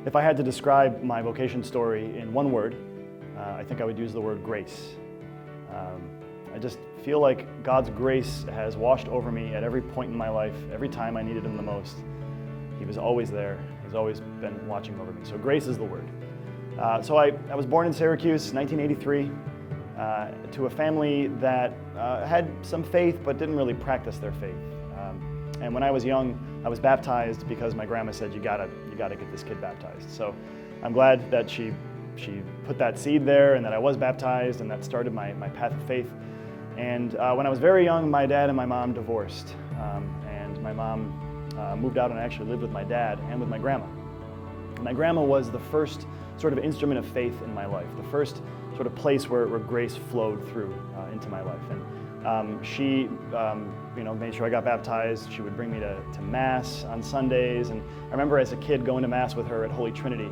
If I had to describe my vocation story in one word, I think I would use the word grace. I just feel like God's grace has washed over me at every point in my life. Every time I needed Him the most, He was always there. He's always been watching over me. So grace is the word. So I was born in Syracuse, 1983, to a family that had some faith but didn't really practice their faith. And when I was young, I was baptized because my grandma said, you gotta get this kid baptized. So I'm glad that she put that seed there and that I was baptized, and that started my path of faith. And when I was very young, my dad and my mom divorced. And my mom moved out and actually lived with my dad and with my grandma. My grandma was the first sort of instrument of faith in my life, the first sort of place where grace flowed through into my life. And she made sure I got baptized. She would bring me to Mass on Sundays. And I remember as a kid going to Mass with her at Holy Trinity,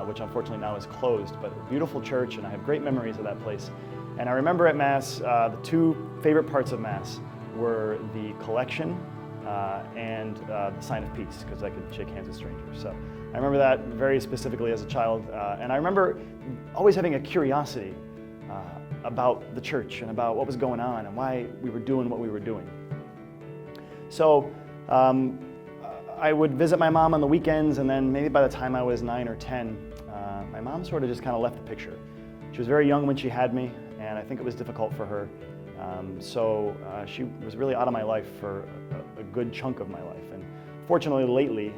which unfortunately now is closed, but a beautiful church, and I have great memories of that place. And I remember at Mass, the two favorite parts of Mass were the collection and the sign of peace, because I could shake hands with strangers. So I remember that very specifically as a child. And I remember always having a curiosity about the church and about what was going on and why we were doing what we were doing. So I would visit my mom on the weekends, and then maybe by the time I was 9 or 10, my mom sort of just kind of left the picture. She was very young when she had me, and I think it was difficult for her. So she was really out of my life for a good chunk of my life. And fortunately, lately,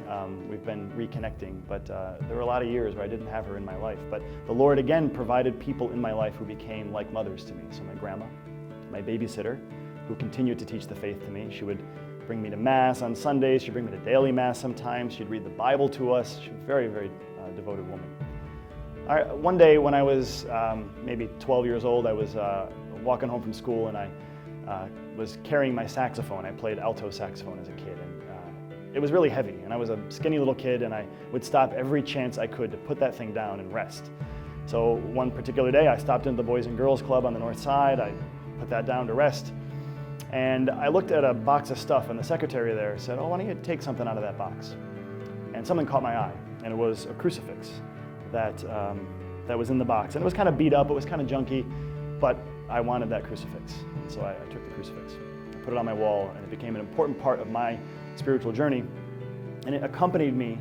we've been reconnecting, but there were a lot of years where I didn't have her in my life. But the Lord, again, provided people in my life who became like mothers to me. So my grandma, my babysitter, who continued to teach the faith to me. She would bring me to Mass on Sundays. She'd bring me to daily Mass sometimes. She'd read the Bible to us. She was a very, very devoted woman. One day when I was maybe 12 years old, I was walking home from school, and I was carrying my saxophone. I played alto saxophone as a kid, and it was really heavy, and I was a skinny little kid, and I would stop every chance I could to put that thing down and rest. So one particular day, I stopped into the Boys and Girls Club on the north side. I put that down to rest, and I looked at a box of stuff, and the secretary there said, "Oh, why don't you take something out of that box?" And something caught my eye, and it was a crucifix that was in the box. And it was kind of beat up, it was kind of junky, but I wanted that crucifix. So I took the crucifix, put it on my wall, and it became an important part of my spiritual journey. And it accompanied me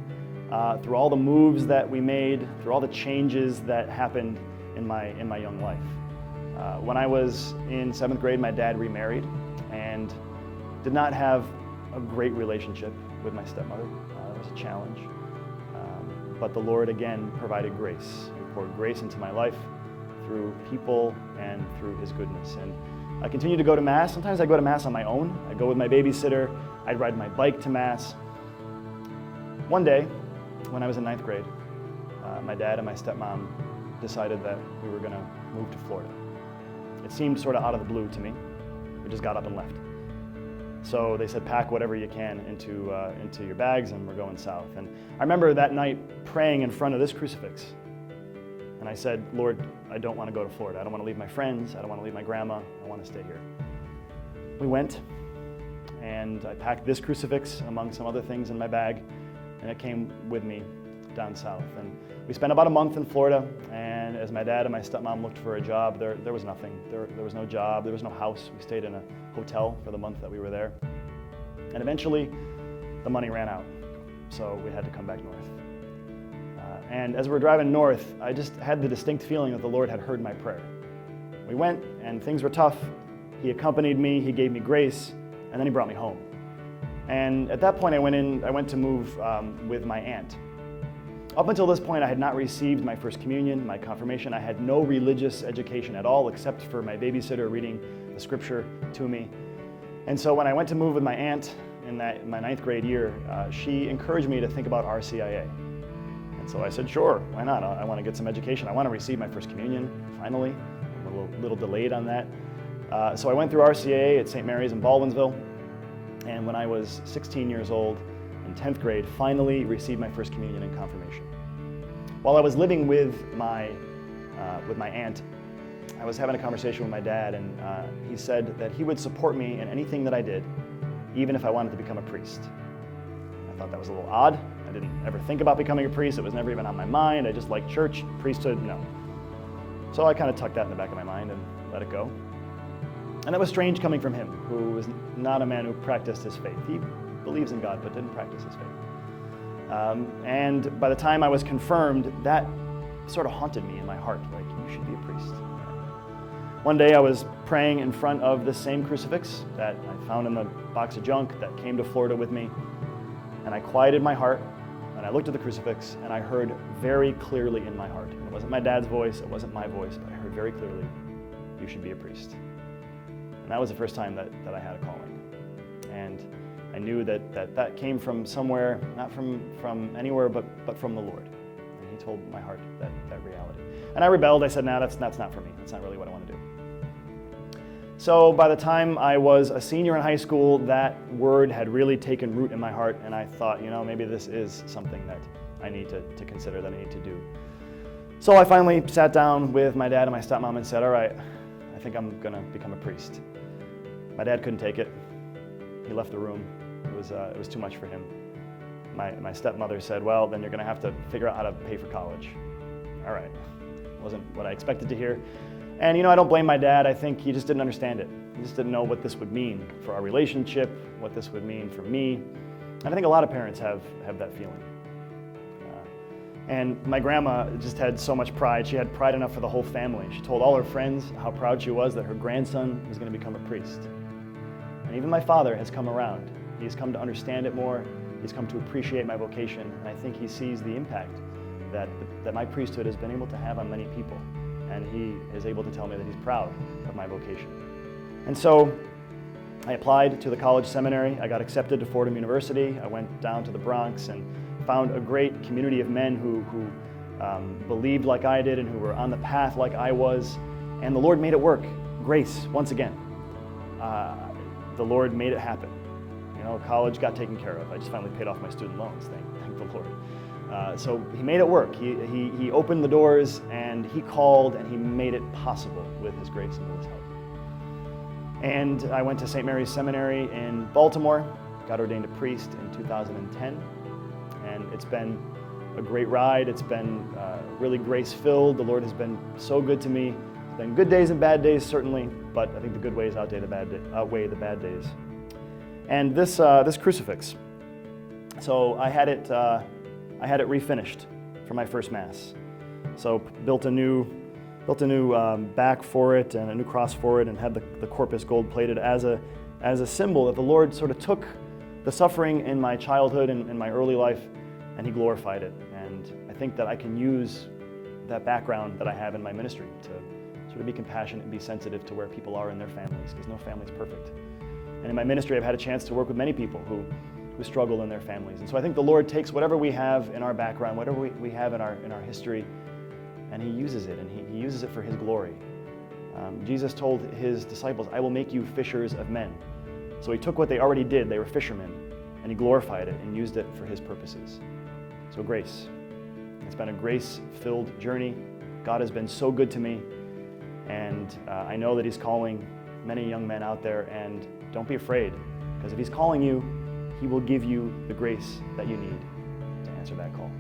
through all the moves that we made, through all the changes that happened in my young life. When I was in 7th grade, my dad remarried and did not have a great relationship with my stepmother. It was a challenge. But the Lord, again, provided grace. He poured grace into my life through people and through His goodness. And I continue to go to Mass. Sometimes I go to Mass on my own. I go with my babysitter. I'd ride my bike to Mass. One day, when I was in 9th grade, my dad and my stepmom decided that we were going to move to Florida. It seemed sort of out of the blue to me. We just got up and left. So they said, pack whatever you can into your bags, and we're going south. And I remember that night praying in front of this crucifix. And I said, Lord, I don't want to go to Florida. I don't want to leave my friends. I don't want to leave my grandma. I want to stay here. We went, and I packed this crucifix among some other things in my bag, and it came with me down south. And we spent about a month in Florida, and as my dad and my stepmom looked for a job, there was nothing. There was no job, there was no house. We stayed in a hotel for the month that we were there. And eventually, the money ran out, so we had to come back north. And as we were driving north, I just had the distinct feeling that the Lord had heard my prayer. We went, and things were tough. He accompanied me, He gave me grace, and then He brought me home. And at that point, I went to move with my aunt. Up until this point, I had not received my first communion, my confirmation. I had no religious education at all, except for my babysitter reading the scripture to me. And so when I went to move with my aunt in my 9th grade year, she encouraged me to think about RCIA. And so I said, sure, why not? I want to get some education. I want to receive my first communion, finally. I'm a little delayed on that. So I went through RCA at St. Mary's in Baldwinsville, and when I was 16 years old, in 10th grade, finally received my first communion and confirmation. While I was living with my aunt, I was having a conversation with my dad, and he said that he would support me in anything that I did, even if I wanted to become a priest. I thought that was a little odd. I didn't ever think about becoming a priest. It was never even on my mind. I just liked church, priesthood, no. So I kind of tucked that in the back of my mind and let it go. And that was strange coming from him, who was not a man who practiced his faith. He believes in God, but didn't practice his faith. And by the time I was confirmed, that sort of haunted me in my heart, like, you should be a priest. One day I was praying in front of the same crucifix that I found in the box of junk that came to Florida with me, and I quieted my heart, and I looked at the crucifix, and I heard very clearly in my heart, and it wasn't my dad's voice, it wasn't my voice, but I heard very clearly, you should be a priest. And that was the first time that I had a calling. And I knew that came from somewhere, not from anywhere, but from the Lord. And he told my heart that reality. And I rebelled. I said, no, that's not for me. That's not really what I want to do. So by the time I was a senior in high school, that word had really taken root in my heart, and I thought, maybe this is something that I need to consider, that I need to do. So I finally sat down with my dad and my stepmom and said, all right, I think I'm going to become a priest. My dad couldn't take it. He left the room. It was too much for him. My stepmother said, well, then you're going to have to figure out how to pay for college. All right. Wasn't what I expected to hear. And I don't blame my dad. I think he just didn't understand it. He just didn't know what this would mean for our relationship, what this would mean for me. And I think a lot of parents have that feeling. And my grandma just had so much pride. She had pride enough for the whole family. She told all her friends how proud she was that her grandson was going to become a priest. And even my father has come around. He's come to understand it more. He's come to appreciate my vocation. And I think he sees the impact that my priesthood has been able to have on many people. And he is able to tell me that he's proud of my vocation. And so I applied to the college seminary. I got accepted to Fordham University. I went down to the Bronx and found a great community of men who believed like I did and who were on the path like I was. And the Lord made it work. Grace, once again. The Lord made it happen. College got taken care of. I just finally paid off my student loans, thank the Lord. So he made it work. He opened the doors, and he called, and he made it possible with his grace and with his help. And I went to St. Mary's Seminary in Baltimore, got ordained a priest in 2010, and it's been a great ride. It's been really grace-filled. The Lord has been so good to me. It's been good days and bad days, certainly, but I think the good ways outweigh the bad days. And this crucifix, so I had it refinished for my first Mass. So built a new back for it and a new cross for it, and had the corpus gold plated as a symbol that the Lord sort of took the suffering in my childhood and in my early life, and he glorified it. And I think that I can use that background that I have in my ministry to sort of be compassionate and be sensitive to where people are in their families, because no family is perfect. And in my ministry, I've had a chance to work with many people who struggle in their families. And so I think the Lord takes whatever we have in our background, whatever we have in our history, and he uses it, and he uses it for his glory. Jesus told his disciples, I will make you fishers of men. So he took what they already did, they were fishermen, and he glorified it and used it for his purposes. So grace. It's been a grace-filled journey. God has been so good to me, and I know that he's calling many young men out there, and don't be afraid, because if he's calling you, he will give you the grace that you need to answer that call.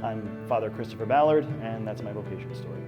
I'm Father Christopher Ballard, and that's my vocation story.